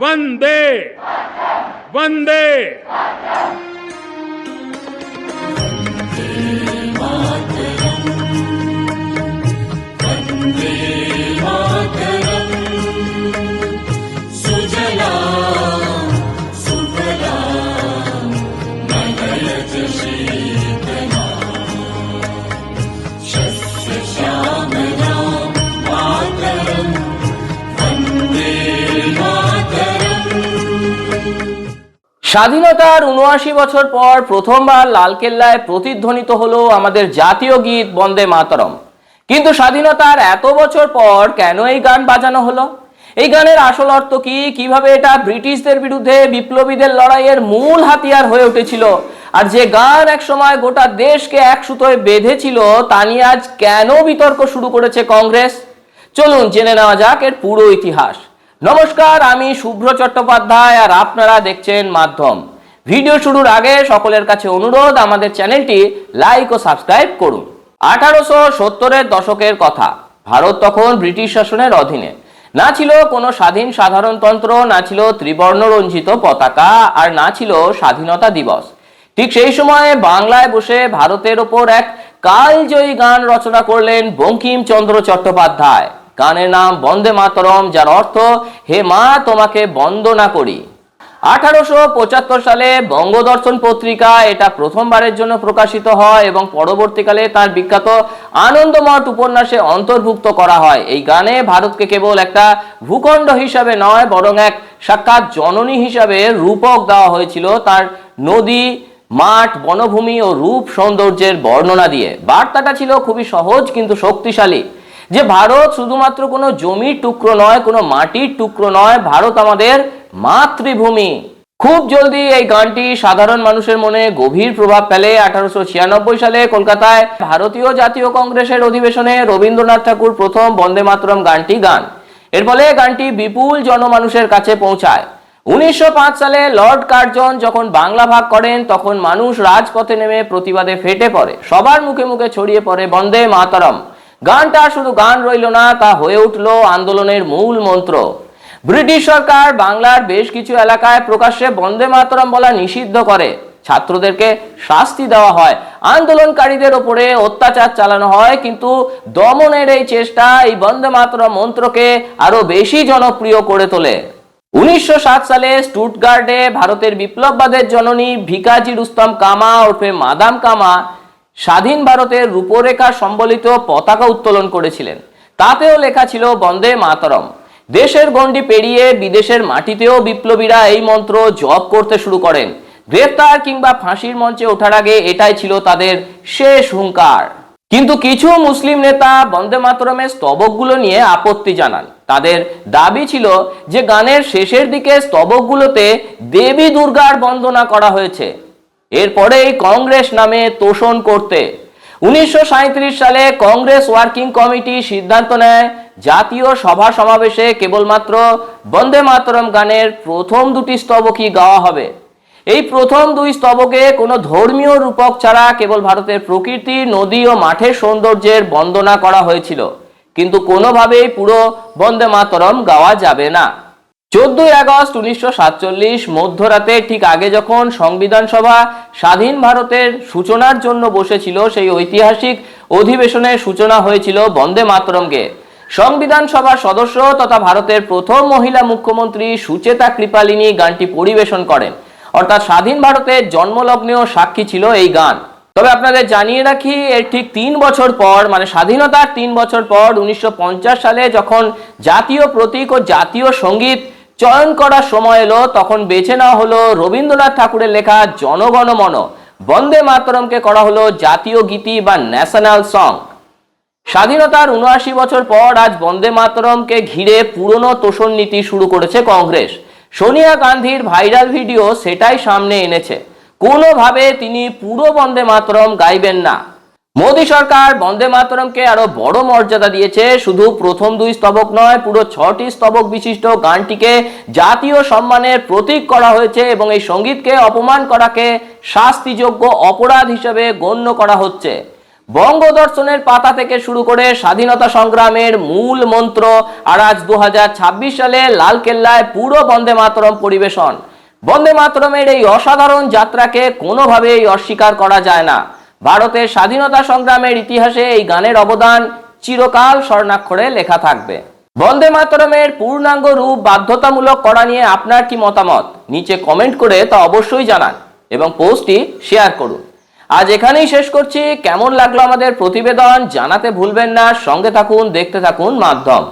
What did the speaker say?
वंदे वंदे। স্বাধীনতার ৭৯ বছর পর প্রথমবার লালকেল্লায় প্রতিধ্বনিত হলো আমাদের জাতীয় গীত বন্দে মাতরম। কিন্তু স্বাধীনতার এত বছর পর কেন এই গান বাজানো হলো? এই গানের আসল অর্থ কি? কিভাবে এটা ব্রিটিশদের বিরুদ্ধে বিপ্লবীদের লড়াইয়ের মূল হাতিয়ার হয়ে উঠেছিল? আর যে গান একসময় গোটা দেশকে এক সুতোয় বেঁধেছিল তা নিয়ে আজ কেন বিতর্ক শুরু করেছে কংগ্রেস? চলুন জেনে নেওয়া যাক এর পুরো ইতিহাস। নমস্কার, আমি শুভ্র চট্টোপাধ্যায় আর আপনারা দেখছেন মাধ্যম। ভিডিও শুরুর আগে সকলের কাছে অনুরোধ, আমাদের চ্যানেলটি লাইক ও সাবস্ক্রাইব করুন। 1870-এর দশকের কথা। ভারত তখন ব্রিটিশ শাসনের অধীনে। না ছিল কোনো স্বাধীন সাধারণতন্ত্র, না ছিল ত্রিবর্ণ রঞ্জিত পতাকা, আর না ছিল স্বাধীনতা দিবস। ঠিক সেই সময়ে বাংলায় বসে ভারতের ওপর এক কালজয়ী গান রচনা করলেন বঙ্কিমচন্দ্র চট্টোপাধ্যায়। গানের নাম বন্দে মাতরম, যার অর্থ হে মা তোমাকে বন্দনা করি। 1875 সালে বঙ্গদর্শন পত্রিকা এটা প্রথমবারের জন্য প্রকাশিত হয় এবং পরবর্তীকালে তার বিখ্যাত আনন্দমঠ উপন্যাসে অন্তর্ভুক্ত করা হয়। এই গানে ভারতকে কেবল একটা ভূখণ্ড হিসাবে নয়, বরং এক সাক্ষাৎ জননী হিসাবে রূপক দেওয়া হয়েছিল, তার নদী, মাঠ, বনভূমি ও রূপ সৌন্দর্যের বর্ণনা দিয়ে। বার্তাটা ছিল খুবই সহজ কিন্তু শক্তিশালী, যে ভারত শুধুমাত্র কোনো জমির টুকরো নয়, কোনো মাটির টুকরো নয়, ভারত আমাদের মাতৃভূমি। খুব জলদি এই গানটি সাধারণ মানুষের মনে গভীর প্রভাব ফেলে। 1896 সালে কলকাতায় ভারতীয় জাতীয় কংগ্রেসের অধিবেশনে রবীন্দ্রনাথ ঠাকুর প্রথম বন্দে মাতরম গানটি গান। এর ফলে গানটি বিপুল জনমানুষের কাছে পৌঁছায়। 1905 সালে লর্ড কার্জন যখন বাংলা ভাগ করেন, তখন মানুষ রাজপথে নেমে প্রতিবাদে ফেটে পড়ে। সবার মুখে মুখে ছড়িয়ে পড়ে বন্দে মাতরম। গানটা শুধু গান রইল না, তা হয়ে উঠল আন্দোলনের মূল মন্ত্র। ব্রিটিশ সরকার বাংলার বেশ কিছু এলাকায় প্রকাশ্যে বন্দে মাতরম বলা নিষিদ্ধ করে। ছাত্রদেরকে শাস্তি দেওয়া হয়, আন্দোলনকারীদের উপরে অত্যাচার চালানো হয়, কিন্তু দমনের এই চেষ্টা এই বন্দে মাতরম মন্ত্রকে আরো বেশি জনপ্রিয় করে তোলে। 1907 সালে স্টুটগার্টে ভারতের বিপ্লববাদের জননী ভিকাজি রুস্তম কামা ওরফে মাদাম কামা স্বাধীন ভারতের রূপরেখা সম্বলিত পতাকা উত্তোলন করেছিলেন। তাতেও লেখা ছিল বন্দে মাতরম। দেশের গণ্ডি পেরিয়ে বিদেশের মাটিতেও বিপ্লবীরা এই মন্ত্র জপ করতে শুরু করেন। গ্রেফতার কিংবা ফাঁসির মঞ্চে ওঠার আগে এটাই ছিল তাদের শেষ হুঙ্কার। কিন্তু কিছু মুসলিম নেতা বন্দে মাতরমের স্তবকগুলো নিয়ে আপত্তি জানান। তাদের দাবি ছিল যে গানের শেষের দিকে স্তবকগুলোতে দেবী দুর্গার বন্দনা করা হয়েছে। এরপরেই কংগ্রেস নামে তোষণ করতে 1937 সালে কংগ্রেস ওয়ার্কিং কমিটি সিদ্ধান্ত নেয় জাতীয় সভা সমাবেশে কেবলমাত্র বন্দে মাতরম গানের প্রথম দুটি স্তবকই গাওয়া হবে। এই প্রথম দুই স্তবকে কোনো ধর্মীয় রূপক ছাড়া কেবল ভারতের প্রকৃতি, নদী ও মাঠের সৌন্দর্যের বন্দনা করা হয়েছিল, কিন্তু কোনোভাবেই পুরো বন্দে মাতরম গাওয়া যাবে না। 14 আগস্ট 1947 মধ্যরাতে, ঠিক আগে যখন সংবিধান সভা স্বাধীন ভারতের সূচনার জন্য বসেছিল, সেই ঐতিহাসিক অধিবেশনের সূচনা হয়েছিল বন্দে মাতরম গেয়ে। সংবিধান সভার সদস্য তথা ভারতের প্রথম মহিলা মুখ্যমন্ত্রী সুচেতা কৃপালিনী গানটি পরিবেশন করেন। অর্থাৎ স্বাধীন ভারতের জন্মলগ্নেও সাক্ষী ছিল এই গান। তবে আপনাদের জানিয়ে রাখি, এর ঠিক 3 বছর পর, মানে স্বাধীনতার 3 বছর পর 1950 সালে যখন জাতীয় প্রতীক ও জাতীয় সঙ্গীত চয়ন করার সময় এলো, তখন বেছে নেওয়া হলো রবীন্দ্রনাথ ঠাকুরের লেখা জনগণ মন। বন্দে মাতরমকে করা হলো জাতীয় গীতি বা ন্যাশনাল সং। স্বাধীনতার ৭৯ বছর পর আজ বন্দে মাতরমকে ঘিরে পুরনো তোষণ নীতি শুরু করেছে কংগ্রেস। সোনিয়া গান্ধীর ভাইরাল ভিডিও সেটাই সামনে এনেছে। কোনোভাবে তিনি পুরো বন্দে মাতরম গাইবেন না। মোদী সরকার বন্দে মাতরমকে আরো বড় মর্যাদা দিয়েছে। শুধু প্রথম দুই স্তবক নয়, পুরো 6টি স্তবক বিশিষ্ট গানটিকে জাতীয় সম্মানের প্রতীক করা হয়েছে এবং এই সঙ্গীতকে অপমান করাকে শাস্তিযোগ্য অপরাধ হিসেবে গণ্য করা হচ্ছে। বঙ্গদর্শনের পাতা থেকে শুরু করে স্বাধীনতা সংগ্রামের মূল মন্ত্র, আর আজ 2026 সালে লালকেল্লায় পুরো বন্দে মাতরম পরিবেশন। বন্দে মাতরমের এই অসাধারণ যাত্রাকে কোনোভাবেই অস্বীকার করা যায় না। ভারতের স্বাধীনতা সংগ্রামের ইতিহাসে এই গানের অবদান চিরকাল স্বর্ণাক্ষরে লেখা থাকবে। বন্দে মাতরমের পূর্ণাঙ্গ রূপ বাধ্যতামূলক করা নিয়ে আপনার কি মতামত? নিচে কমেন্ট করে তা অবশ্যই জানান এবং পোস্টটি শেয়ার করুন। আজ এখানেই শেষ করছি। কেমন লাগলো আমাদের প্রতিবেদন জানাতে ভুলবেন না। সঙ্গে থাকুন, দেখতে থাকুন মাধ্যম।